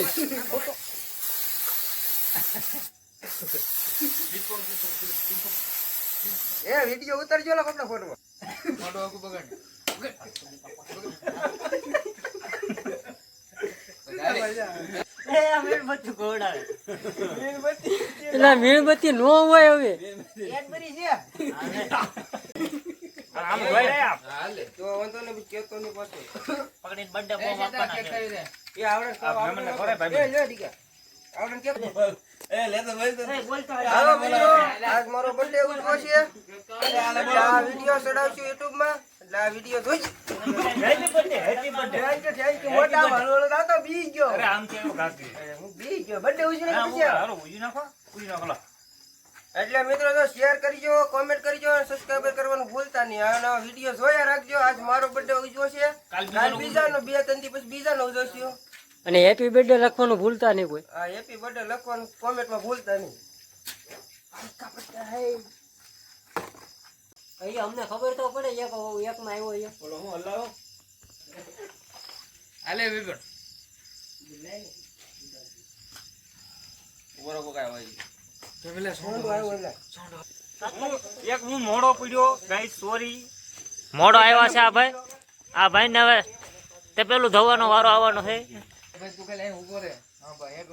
એ video ઉતારજો લો કપડા photo મોટો આકુ બગાડ મીણબત્તી ઘોડાવે એટલે મીણબત્તી નો હોય હવે કેડબરી છે આમ હોય હાલે તો વાંધો ને કેતો ને પાછો પકડીને બર્થડે બોમ્બ આપવાના છે એ આવડે મને કરે ભાઈ લે ડીકા આવડે કે એ લેતો ભાઈ તો બોલતો હાલો મિત્રો આજ મારો બર્થડે ઉજવો છે એટલે આ વિડિયો ચડાવશું YouTube માં એટલે આ વિડિયો જોઈ હેપી બર્થડે થેન્ક યુ મોટા વાળો દાતો બી ગયો અરે આમ કેવું ગાતી હું બી ગયો બર્થડે ઉજવી પછી હાલો ઉજી નાખો એટલે મિત્રો જો શેર કરજો કોમેન્ટ કરજો અને સબસ્ક્રાઇબ કરવાનું ભૂલતા નહીં આ નવા વિડિયો જોયા રાખજો આજ મારો બર્થડે ઉજવો છે કાલ બીજાનો 2-3 દી પછી બીજાનો ઉજવશું અને હેપી બર્થડે લખવાનું ભૂલતા નહીં કોઈ આ હેપી બર્થડે લખવાનું કોમેન્ટમાં ભૂલતા નહીં અહીંયા અમને ખબર તો પડે એક માં આવ્યો છે બોલો હું હલાવો હાલે વિપર ઉભરો કો કાય હોય પેલા સોંડ આવ્યો એટલે એક હું મોડો પડ્યો ગાઈસ સોરી મોડો આવ્યા છે આ ભાઈ ને હવે તે પેલું ધોવાનો વારો આવવાનો છે ભાઈ તું કાલે ઉભો રે હા ભાઈ એક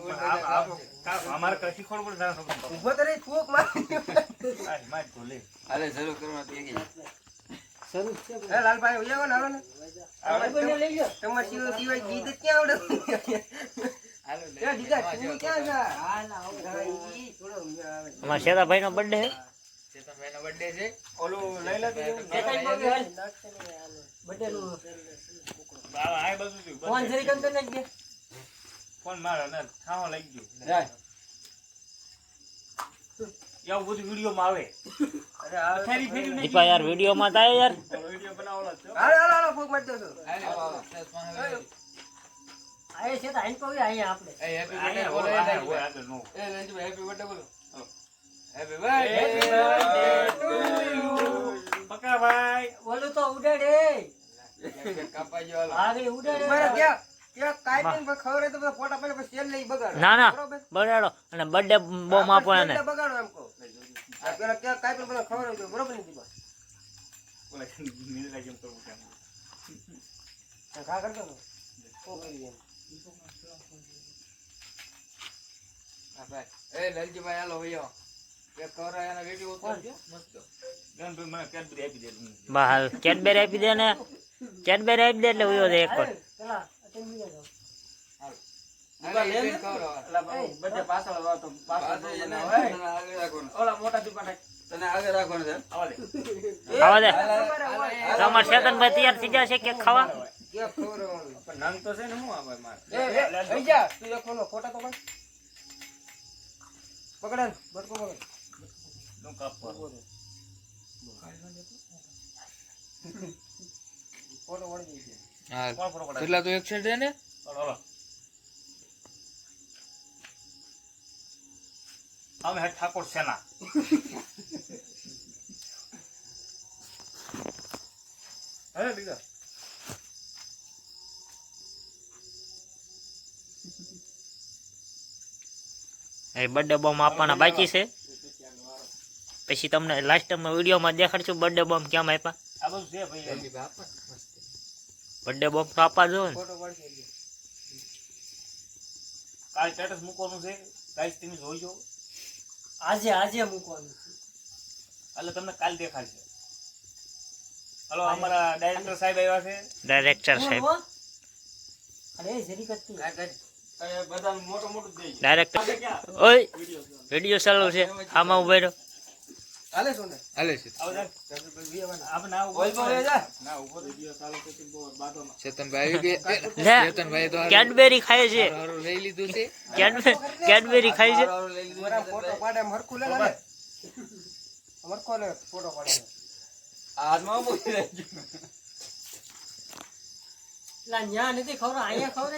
અમારે કશી ખોડ પડે ઊભો તો રહી ફૂક મારી હાલે શરૂ કરવા તેગી શરૂ છે એ લાલભાઈ ઉયાવો ને હાલો ને આવડે લઈ લો તમાર સિવાય ગીત જ ક્યાં આવડે હાલો લે એ દીકા તું ક્યાં છે હાલ આવો ઈ થોડો આવે અમાર શેતાભાઈ નો બર્થડે છે ચેતન ભાઈ નો બર્થડે છે ઓલું લઈ લે બર્થડે નું બાવા આ બધું થયું ફોન જરી કમ તો નાખ દે ફોન મારો ને થાવો લઈ ગયો જાય એવું બધું વિડિયો માં આવે અરે આ ફેરી ફેરી નહીં દીપા યાર વિડિયો માં થાય યાર વિડિયો બનાવવાનો છે હાલો હાલો હાલો ફૂક મારી દો હાલે બાબા આય છે તો આઈ કોઈ અહીંયા આપણે એ હેપી બર્થડે આયા બોલો હોય, એ હોય આગળ નો લંજભાઈ હેપી બર્થડે બોલો happy Happy birthday birthday to you. પકા ભાઈ બોલું તો ઉડાડે કાપાજો હાલો આગળ ઉડાડે મારે ક્યાં કાઈ પણ ખબર હે તો બધા ફોટા પડે પછી સેલ લઈ બગાડો ના ના બરોબર બરાડો અને બર્થડે બોમ્બ આપો એને સેલ બગાડો એમ કહો આ પેલા ક્યાં કાઈ પણ ખબર હોય તો બરોબર નહીં દીપા ઓલા નીલા જેમ કરવું છે ઘા કરતો ને ઓ કરી એમ હા ભાઈ એ લલજીભાઈ હાલો ભઈઓ એક કોરાયાનો વિડિયો ઉતારજો મસ્ત ગન ભાઈ મને કેડબરી આપી દે બહાર કેડબેરી આપી દે ને કેડબેરી આપી દે એટલે ઉયો દે એક વાર પેલા અટેન્ડ કરી દો હાલે લે કરો બર્થડે પાછળ વાળો તો પાછળ પાછળ એને હોય આગળ રાખવાનું ઓલા મોટા દીપા તને આગળ રાખવાનું છે આવા દે આવા દે તમાર શેતનભાઈ તૈયાર થઈ જશે કેક ખાવા કે ખબર હોય પણ નંગ તો છે ને હું આ ભાઈ માર એ લઈ જા તું એક ફોનો ફોટા તો પાડ પકડ બટકો પકડ નું કાપ પર ફોટો વળી જઈ હા કોણ ફોટો પડાય પેલા તો એક છે ને હાલો અમે હે ઠાકોર સેના અરે દીકરા એ બર્થડે બોમ્બ આપવાના બાકી છે પછી તમને લાસ્ટ ટાઈમ વિડીયોમાં દેખાડશું બર્થડે બોમ્બ કેમ આપ્યા આ બધું છે ભાઈ બર્થડે બોમ્બ તો આપવા જો ને ફોટો વળી જઈ કાલ સ્ટેટસ મૂકવાનું છે ગાઈસ તમે જોઈજો આજે મૂકવાનું એટલે તમને કાલ દેખાડશે હલો અમારા ડાયરેક્ટર સાહેબ આવ્યા છે ડાયરેક્ટર સાહેબ અરે જરી કરતી બધા મોટો મોટું દે ડાયરેક્ટર ઓય વિડિયો ચાલુ છે આમાં ઉભો રહ્યો હાલે સોને હાલે છે આવો આપણે ના ઓય તો રે જા ના ઉભો વિડિયો ચાલુ છે બહુ બાદોમાં ચેતનભાઈ આવી ગયા લે ચેતનભાઈ તો કેડબેરી ખાય છે હારું લઈ લીધું છે કેડબેરી ખાય છે હારું લઈ લીધું મારા ફોટો પાડે હરખું લે લે હરખો લે ફોટો પાડે હાથમાં મૂકી દેજો લા ન્યા નથી ખબર અહીંયા ખબર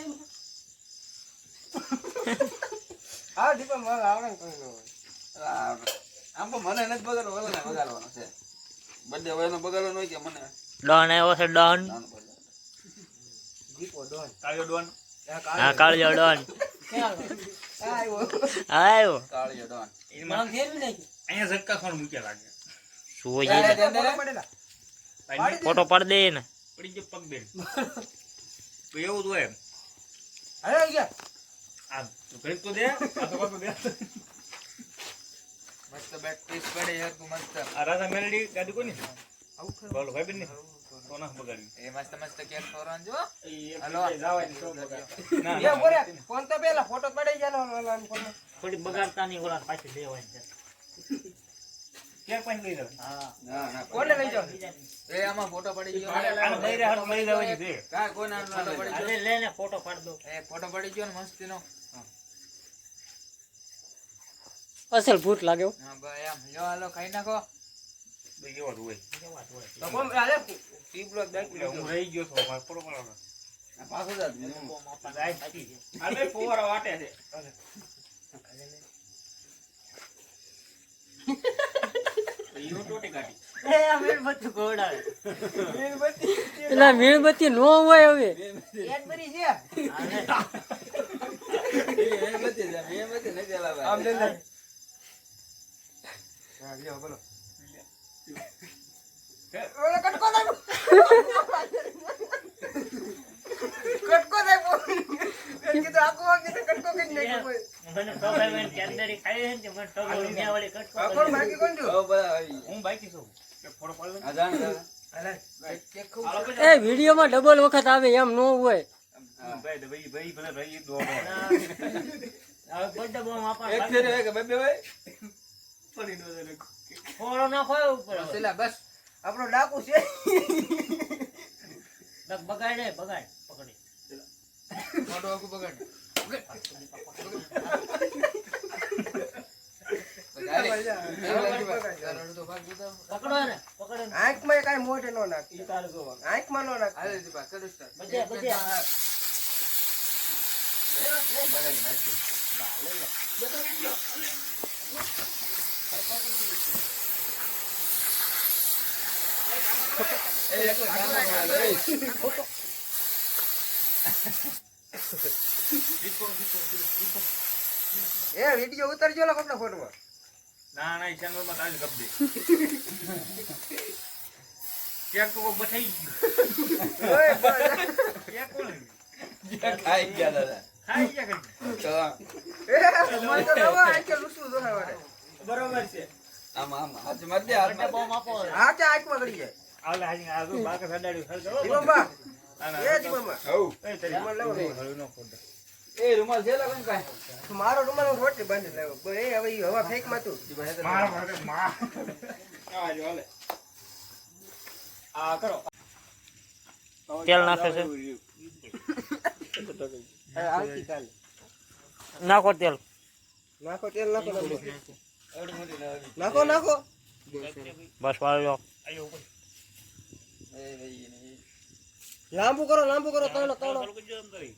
હા દીપા મારે આવડે ને કોઈ ન હોય આમ તો મને નથી બગાડવાનો ઓલાને બગાડવાનો છે બર્થડે હોય એનો બગાડવાનો હોય કે મને ડન આવ્યો છે ડન દીપો ડોન કાળિયો ડોન હા કાળજો ડન આવ્યો કાળિયો ડોન. એમાં અહીંયા ઝટકા ફોન મૂક્યા લાગે જોઈએ ફોટો પડેલા. પાડી દે. ફોટો પાડ દે ને પડી ગયો પગ બેન તો એવું જ હોય એમ. અરે આઈ ગયા. આ તો ઘડીક તો દે આ તો કાંતો દે મસ્ત બેટ પીસ પડે યાર તું મસ્ત. આ રાધા મેલડી ગાડી કોની છે બોલો ભાઈ બેન ની કોના બગાડી એ મસ્ત મસ્ત કેક ખવડાવવાનું જો. હાલો જવાની શોખ બગાડી ના એ ના, ઉભો રહે. ફોન તો પેલા ફોટો પડાઈ જાય ને ઓલા ફોન. થોડી બગાડતા નહીં ઓલા પાછી લેવાની છે ક્યાં પાણી લઈ જાવ ના ના કોને લઈ જાવ? એ આમાં ફોટો પડી ગયો. આને બૈરે હાથ લઈ જવાની છે કાંઈ કોઈ ના ફોટો પડી ગયો. અરે લે ને ફોટો પાડ દો એ ફોટો પડી ગયો ને મસ્તીનો. અસલ ભૂત લાગ્યો. હા ભાઈ આમ લ્યો હાલો ખાઈ નાખો. ભાઈ કેવો હોય તો કોમ આલે ટીબલો બાકી હું રહી ગયો છું મારો ફોટો પાડવાનો પાછો જા તું. આ બે ફોવારા વાટે છે ઈનો ટોટી કાઢી એ આ મીણબત્તી ઘોડાવે એટલે મીણબત્તી નો હોય હવે. કેડબરી છે. આમ લે લે. હા લ્યો બોલો. ઓલો કટકો દે. કટકો દે. એ કીધું આખો વાગી તો કટકો કઈ નાખ્યો કોઈ. મને તો ભાઈ મેં કેન્ડરી ખાઈ છે ને મને તો મિયા વાળી કટકો આ કોણ બાકી કોણ જો? હું બાકી છું કે ફોટો પાડ લે અલે કેક ખાવું હાલો છે. પછી એ વિડીયોમાં ડબલ વખત આવે એમ નો હોય. ભાઈ ભાઈ ભલે રહી દો હવે બર્થડે બોમ આપા પડી નો દે ફોડો નાખો ઉપર પેલા બસ આપણો ડાકુ છે. બગાડે બગાડ પકડી ફોટો આખું બગાડ. અડધો ભાગ દીધો. પકડો ને પકડે ને આંખમાં કાંઈ મોઢે નો નાખ. ઈ તારે જોવા આંખમાં નો નાખ. હાલે દીપા કરું સ્ટાર્ટ. બધે બધે બગાડી નાખી. એ એકલો ગામમાં હાલે. એ વિડિયો ઉતારજો લો કપડા ફોટોમાં. ના ના ઈ ચેનલ માં તાજ ગપ દે ક્યાંક તો કોક બઠાઈ ગયું ઓય બસ. ક્યાંક કોણ ખાઈ ગયા દાદા. ખાઈ ગયા કઈ તો એ મને તો નવા આંખે લૂસું જો હવારે. બરોબર છે આમ આમ હાથ મત દે હાથ બર્થડે બોમ આપો આ તે આંખમાં ગળી જાય. આલે હાજી આ જો બાકા સડાડ્યું સર દીવાબા. આના એ દીવાબા. એ તરી રૂમાલ લાવો. હળું નો ફોડ એ રૂમાલ છે લાગન કાઈ. મારો રૂમાલ હું રોટલી બાંધી લાવ્યો. એ હવે ઈ હવા ફેંક માં તું. માર માર માર આ જો હાલે આ કરો તેલ નાખે છે આવતીકાલે. નાખો તેલ નાખો તેલ નાખો નાખો. નાખો નાખો. બસ વાળો આયો ઉપર એ ભાઈ લાંબુ કરો તળો તળો. ચાલુ કરજો એમ કરી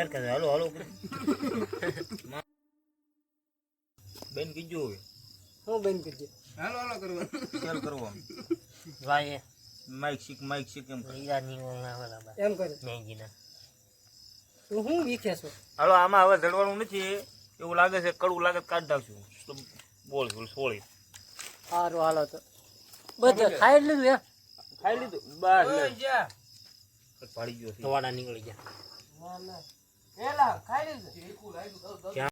શેર કરજો હાલો હાલો બેન કીજો હવે હું બંધ કરજે હાલો હાલો કરવાનું શેર કરવો ભાઈ માઈક શીખ એમ ઈરા ની ઓલા બા એમ કરે મેંગીના તું હું વીખે છો હાલો આમાં હવે જડવાનું નથી એવું લાગે છે કડવું લાગે તો કાઢી નાખશું બોલ સોળી સારું હાલો તો બધે ખાઈ લીધું એમ ખાઈ લીધું બસ ઓય જા પાડી ગયો છે. ધવાડા નીકળી ગયા ના ના પેલા ખાઈ લીધું